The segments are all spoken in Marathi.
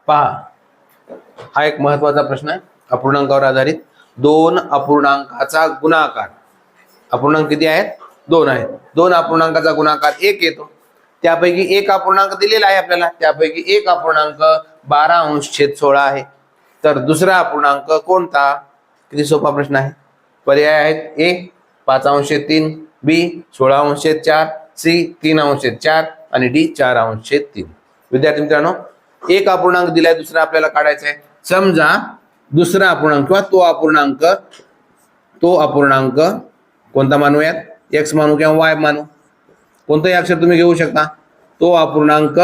पहा, हा एक महत्वाचा प्रश्न आहे अपूर्णांकावर आधारित. दोन अपूर्णांकाचा गुणाकार, अपूर्णांक किती आहेत? दोन आहेत. दोन अपूर्णांकाचा गुणाकार एक येतो. त्यापैकी एक अपूर्णांक दिलेला आहे आपल्याला, त्यापैकी एक अपूर्णांक 12 अंश/16 आहे. तर दुसरा अपूर्णांक कोणता? किती सोपा प्रश्न आहे. पर्याय आहेत: ए 5/3, बी 16/4, सी 3/4 आणि डी 4/3. विद्यार्थी मित्रांनो, एक अपूर्णांक दिलाय, दुसरा आपल्याला काढायचा आहे. समजा दुसरा अपूर्णांक किंवा तो अपूर्णांक कोणता मानूयात? एक्स मानू किंवा वाय मानू, कोणताही अक्षर तुम्ही घेऊ शकता. तो अपूर्णांक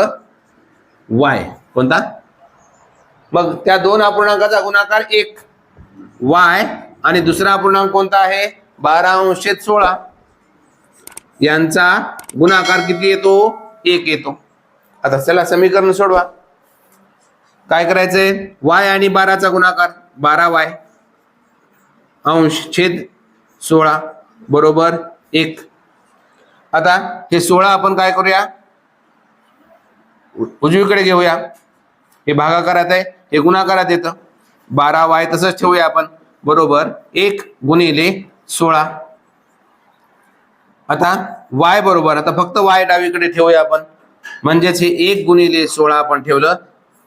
वाय कोणता? मग त्या दोन अपूर्णांकाचा गुणाकार 1 वाय आणि दुसरा अपूर्णांक कोणता आहे? 12/16. यांचा गुणाकार किती येतो? 1 येतो. आता चला समीकरण सोडवा. काय करायचंय? y आणि 12चा गुणाकार 12y अंश/16 बरोबर 1. आता हे 16 आपण काय करूया? उजवीकडे घेऊया. हे भागाकारात आहे, हे गुणाकारात येतं. 12y तसंच ठेवूया आपण बरोबर 1 गुणिले 16. आता y बरोबर, आता फक्त y डावीकडे ठेवूया आपण, म्हणजेच हे 1 गुणिले 16 आपण ठेवलं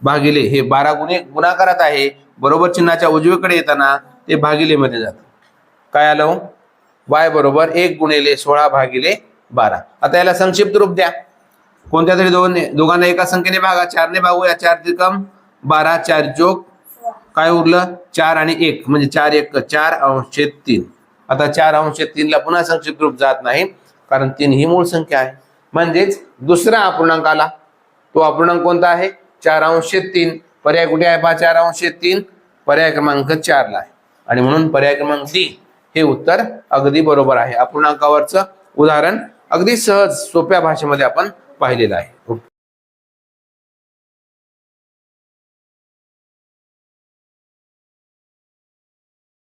भागिले हे 12 गुणाकारात आहे बरोबर चिन्हाच्या उजवीकडे येताना ते भागिले मध्ये जातं. काय आलं? y बरोबर 1 गुणिले 16 भागिले 12. आता याला संक्षिप्त रूप द्या. कोणत्या तरी दोघांना एका संख्येने भागा. 4 ने भागूया. 4 त्रिकम 12, 4 जोग काय उरलं? 4 आणि 1 म्हणजे 4 1 4/3. आता 4/3 ला पुन्हा संक्षिप्त रूप जात नाही, कारण 3 ही मूळ संख्या आहे. म्हणजेच दुसरा अपूर्णांक आला. तो अपूर्णांक कोणता आहे? 4/3. पर्याय कुठे आहे? 4/3 पर्याय क्रमांक 4 ला आहे. आणि म्हणून पर्याय क्रमांक डी हे उत्तर अगदी बरोबर आहे. अपूर्णांकावरचं उदाहरण अगदी सहज सोप्या भाषेमध्ये आपण पाहिलेलं आहे.